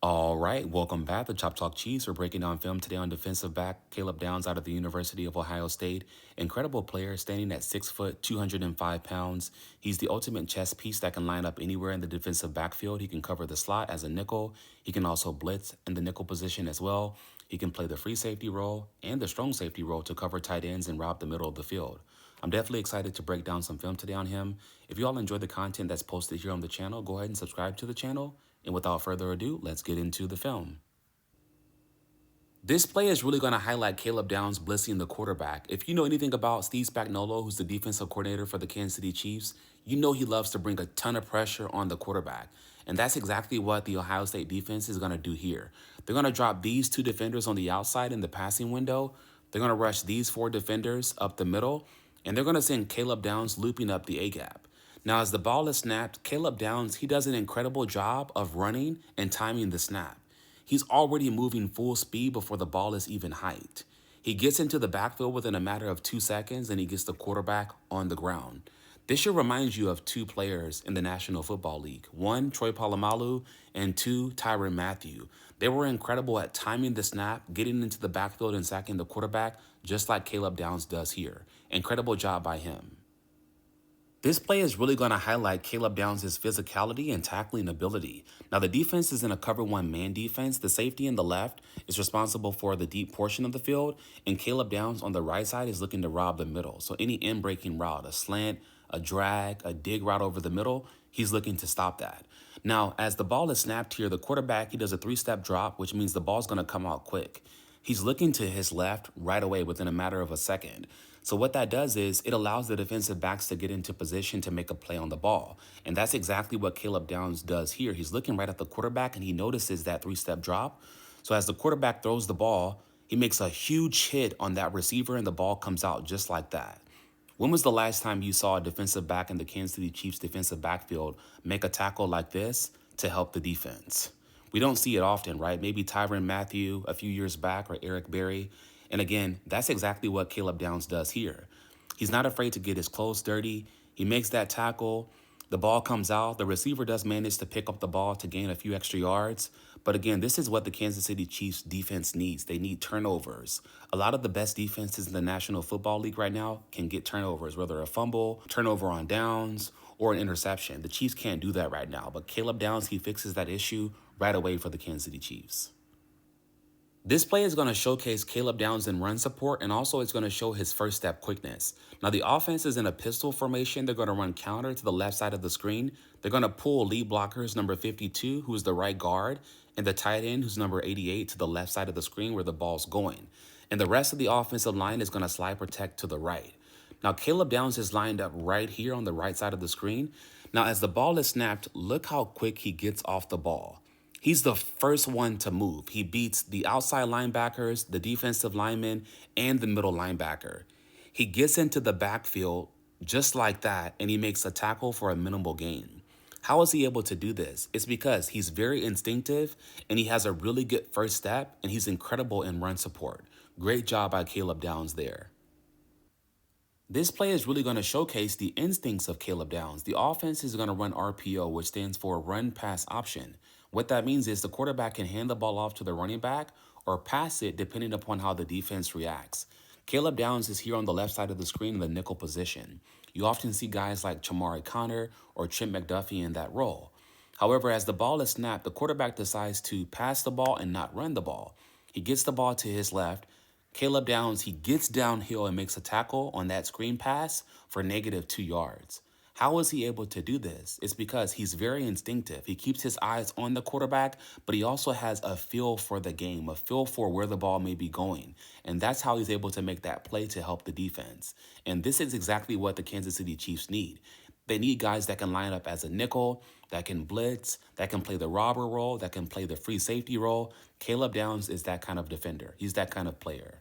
All right, welcome back to Chop Talk Chiefs. We're breaking down film today on defensive back Caleb Downs out of the University of Ohio State. Incredible player, standing at 6 foot, 205 pounds. He's the ultimate chess piece that can line up anywhere in the defensive backfield. He can cover the slot as a nickel. He can also blitz in the nickel position as well. He can play the free safety role and the strong safety role to cover tight ends and rob the middle of the field. I'm definitely excited to break down some film today on him. If you all enjoy the content that's posted here on the channel, go ahead and subscribe to the channel. And without further ado, let's get into the film. This play is really going to highlight Caleb Downs blitzing the quarterback. If you know anything about Steve Spagnuolo, who's the defensive coordinator for the Kansas City Chiefs, you know he loves to bring a ton of pressure on the quarterback. And that's exactly what the Ohio State defense is going to do here. They're going to drop these two defenders on the outside in the passing window. They're going to rush these four defenders up the middle, and they're going to send Caleb Downs looping up the A-gap. Now, as the ball is snapped, Caleb Downs, he does an incredible job of running and timing the snap. He's already moving full speed before the ball is even hiked. He gets into the backfield within a matter of 2 seconds, and he gets the quarterback on the ground. This should remind you of two players in the National Football League. One, Troy Polamalu, and two, Tyrann Mathieu. They were incredible at timing the snap, getting into the backfield and sacking the quarterback, just like Caleb Downs does here. Incredible job by him. This play is really going to highlight Caleb Downs' physicality and tackling ability. Now, the defense is in a cover one man defense. The safety in the left is responsible for the deep portion of the field, and Caleb Downs on the right side is looking to rob the middle. So any in-breaking route, a slant, a drag, a dig route over the middle, he's looking to stop that. Now, as the ball is snapped here, the quarterback, he does a 3-step drop, which means the ball's going to come out quick. He's looking to his left right away within a matter of a second. So what that does is it allows the defensive backs to get into position to make a play on the ball. And that's exactly what Caleb Downs does here. He's looking right at the quarterback and he notices that 3-step drop. So as the quarterback throws the ball, he makes a huge hit on that receiver and the ball comes out just like that. When was the last time you saw a defensive back in the Kansas City Chiefs defensive backfield make a tackle like this to help the defense? We don't see it often, right? Maybe Tyrann Mathieu a few years back or Eric Berry. And again, that's exactly what Caleb Downs does here. He's not afraid to get his clothes dirty. He makes that tackle. The ball comes out. The receiver does manage to pick up the ball to gain a few extra yards. But again, this is what the Kansas City Chiefs defense needs. They need turnovers. A lot of the best defenses in the National Football League right now can get turnovers, whether a fumble, turnover on downs, or an interception. The Chiefs can't do that right now. But Caleb Downs, he fixes that issue right away for the Kansas City Chiefs. This play is going to showcase Caleb Downs in run support, and also it's going to show his first step quickness. Now, the offense is in a pistol formation. They're going to run counter to the left side of the screen. They're going to pull lead blockers number 52, who's the right guard, and the tight end, who's number 88, to the left side of the screen where the ball's going. And the rest of the offensive line is going to slide protect to the right. Now, Caleb Downs is lined up right here on the right side of the screen. Now, as the ball is snapped, look how quick he gets off the ball. He's the first one to move. He beats the outside linebackers, the defensive linemen, and the middle linebacker. He gets into the backfield just like that, and he makes a tackle for a minimal gain. How is he able to do this? It's because he's very instinctive, and he has a really good first step, and he's incredible in run support. Great job by Caleb Downs there. This play is really going to showcase the instincts of Caleb Downs. The offense is going to run RPO, which stands for run pass option. What that means is the quarterback can hand the ball off to the running back or pass it depending upon how the defense reacts. Caleb Downs is here on the left side of the screen in the nickel position. You often see guys like Chamari Connor or Trent McDuffie in that role. However, as the ball is snapped, the quarterback decides to pass the ball and not run the ball. He gets the ball to his left. Caleb Downs, he gets downhill and makes a tackle on that screen pass for -2 yards. How is he able to do this? It's because he's very instinctive. He keeps his eyes on the quarterback, but he also has a feel for the game, a feel for where the ball may be going. And that's how he's able to make that play to help the defense. And this is exactly what the Kansas City Chiefs need. They need guys that can line up as a nickel, that can blitz, that can play the robber role, that can play the free safety role. Caleb Downs is that kind of defender. He's that kind of player.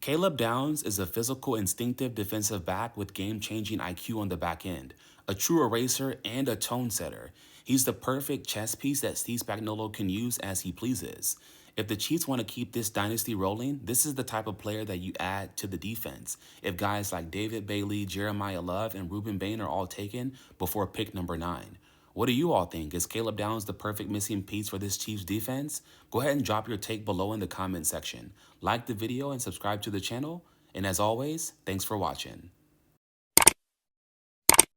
Caleb Downs is a physical, instinctive defensive back with game-changing IQ on the back end, a true eraser and a tone setter. He's the perfect chess piece that Steve Spagnuolo can use as he pleases. If the Chiefs want to keep this dynasty rolling, this is the type of player that you add to the defense. If guys like David Bailey, Jeremiah Love, and Ruben Bain are all taken before pick number 9. What do you all think? Is Caleb Downs the perfect missing piece for this Chiefs defense? Go ahead and drop your take below in the comment section. Like the video and subscribe to the channel. And as always, thanks for watching.